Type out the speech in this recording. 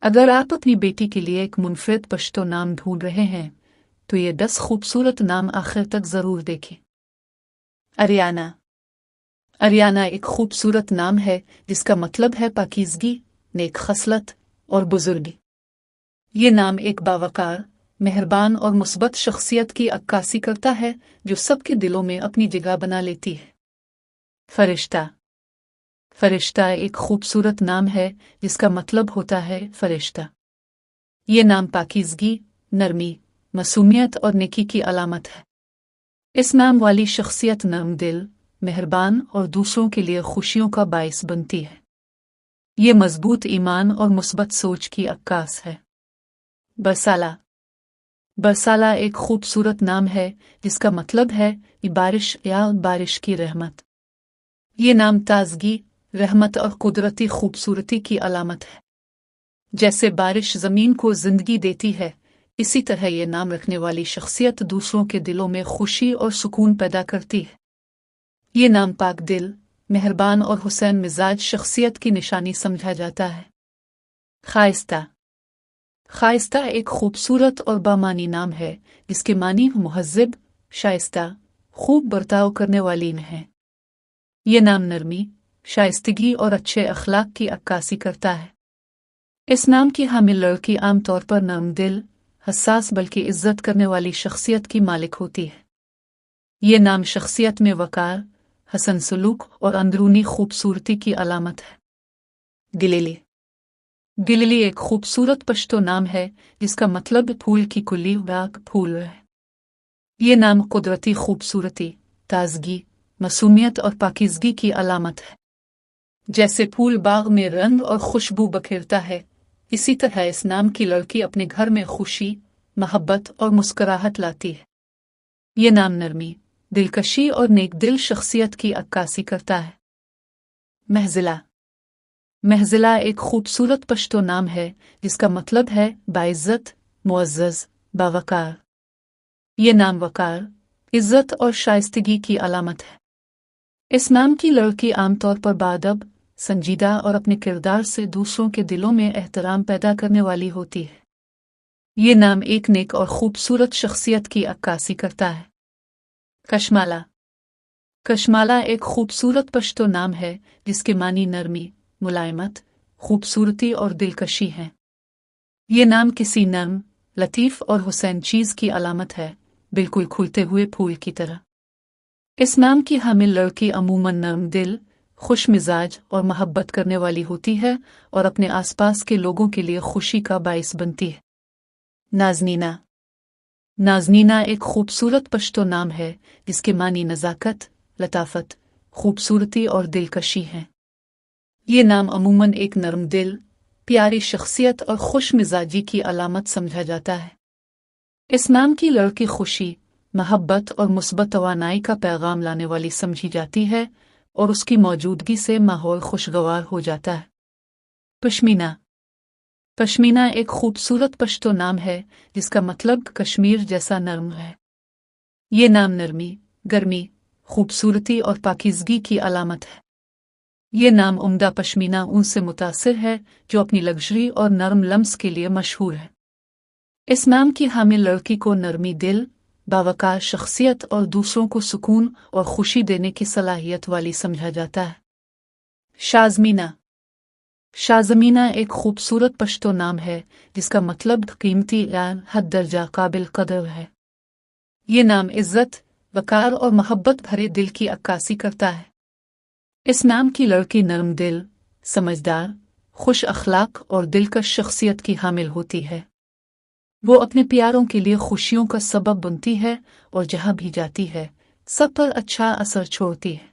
अगर आप अपनी बेटी के लिए एक मुनफरद पश्तो नाम ढूंढ रहे हैं तो ये 10 खूबसूरत नाम आखिर तक जरूर देखें। अरियाना। अरियाना एक खूबसूरत नाम है जिसका मतलब है पाकीज़गी, नेक खसलत और बुजुर्गी। ये नाम एक बावकार, मेहरबान और मुस्बत शख्सियत की अक्कासी करता है जो सबके दिलों में अपनी जगह बना लेती है। फरिश्ता। फरिश्ता एक खूबसूरत नाम है जिसका मतलब होता है फरिश्ता। ये नाम पाकीज़गी, नरमी, मासूमियत और नेकी की अलामत है। इस नाम वाली शख्सियत नरम दिल, मेहरबान और दूसरों के लिए खुशियों का बाइस बनती है। ये मजबूत ईमान और मुस्बत सोच की अक्कास है। बरसाला। बरसाला एक खूबसूरत नाम है जिसका मतलब है बारिश या बारिश की रहमत। ये नाम ताजगी, रहमत और कुदरती खूबसूरती की अलामत है। जैसे बारिश ज़मीन को जिंदगी देती है, इसी तरह ये नाम रखने वाली शख्सियत दूसरों के दिलों में खुशी और सुकून पैदा करती है। ये नाम पाक दिल, मेहरबान और हुसैन मिजाज शख्सियत की निशानी समझा जाता है। खाइस्ता। खाइस्ता एक खूबसूरत और बामानी नाम है जिसके मानी मुहज़्ज़ब, शाइस्ता, खूब बर्ताव करने वाली है। ये नाम नरमी, शाइस्तगी और अच्छे अखलाक की अक्कासी करता है। इस नाम की हामिल लड़की आमतौर पर नरम दिल, हसास बल्कि इज्जत करने वाली शख्सियत की मालिक होती है। ये नाम शख्सियत में वकार, हसन सलूक और अंदरूनी खूबसूरती की अलामत है। गिलेली। गिलेली एक खूबसूरत पश्तो नाम है जिसका मतलब फूल की कुली बाग फूल है। ये नाम कुदरती खूबसूरती, ताजगी, मासूमियत और पाकीज़गी की अलामत है। जैसे फूल बाग में रंग और खुशबू बखेरता है, इसी तरह इस नाम की लड़की अपने घर में खुशी, मोहब्बत और मुस्कुराहट लाती है। ये नाम नरमी, दिलकशी और नेक दिल शख्सियत की अक्कासी करता है। महजिला। महजिला एक खूबसूरत पश्तो नाम है जिसका मतलब है बाइज्जत, मुअज़्ज़ज़, बावकार। ये नाम वकार, इज्जत और शाइस्तगी की अलामत है। इस नाम की लड़की आमतौर पर बाअदब, संजीदा और अपने किरदार से दूसरों के दिलों में एहतराम पैदा करने वाली होती है। ये नाम एक नेक और खूबसूरत शख्सियत की अक्कासी करता है। कशमाला। कशमाला एक खूबसूरत पश्तो नाम है जिसके मानी नरमी, मुलायमत, खूबसूरती और दिलकशी है। ये नाम किसी नर्म, लतीफ़ और हुसैन चीज़ की अलामत है, बिल्कुल खुलते हुए फूल की तरह। इस नाम की हामिल लड़की अमूमन नर्म दिल, खुश मिजाज और मोहब्बत करने वाली होती है और अपने आसपास के लोगों के लिए खुशी का बाइस बनती है। नाज़नीना। नाज़नीना एक खूबसूरत पश्तो नाम है जिसके मानी नज़ाकत, लताफत, खूबसूरती और दिलकशी है। ये नाम अमूमन एक नरम दिल, प्यारी शख्सियत और खुश मिजाजी की अलामत समझा जाता है। इस नाम की लड़की खुशी, मोहब्बत और मुस्बत तवानाई का पैगाम लाने वाली समझी जाती है और उसकी मौजूदगी से माहौल खुशगवार हो जाता है। पश्मीना। पश्मीना एक खूबसूरत पश्तो नाम है जिसका मतलब कश्मीर जैसा नर्म है। ये नाम नरमी, गर्मी, खूबसूरती और पाकीज़गी की अलामत है। ये नाम उम्दा पश्मीना ऊन से मुतासिर है जो अपनी लग्जरी और नरम लम्स के लिए मशहूर है। इस नाम की हामिल लड़की को नरमी दिल, बावकार शख्सियत और दूसरों को सुकून और खुशी देने की सलाहियत वाली समझा जाता है। शाज़मीना। शाज़मीना एक खूबसूरत पश्तो नाम है जिसका मतलब कीमती या हद दर्जा काबिल कदर है। ये नाम इज्जत, वकार और मोहब्बत भरे दिल की अक्कासी करता है। इस नाम की लड़की नरम दिल, समझदार, खुश अखलाक और दिलकश शख्सियत की हामिल होती है। वो अपने प्यारों के लिए खुशियों का सबब बनती है और जहाँ भी जाती है सब पर अच्छा असर छोड़ती है।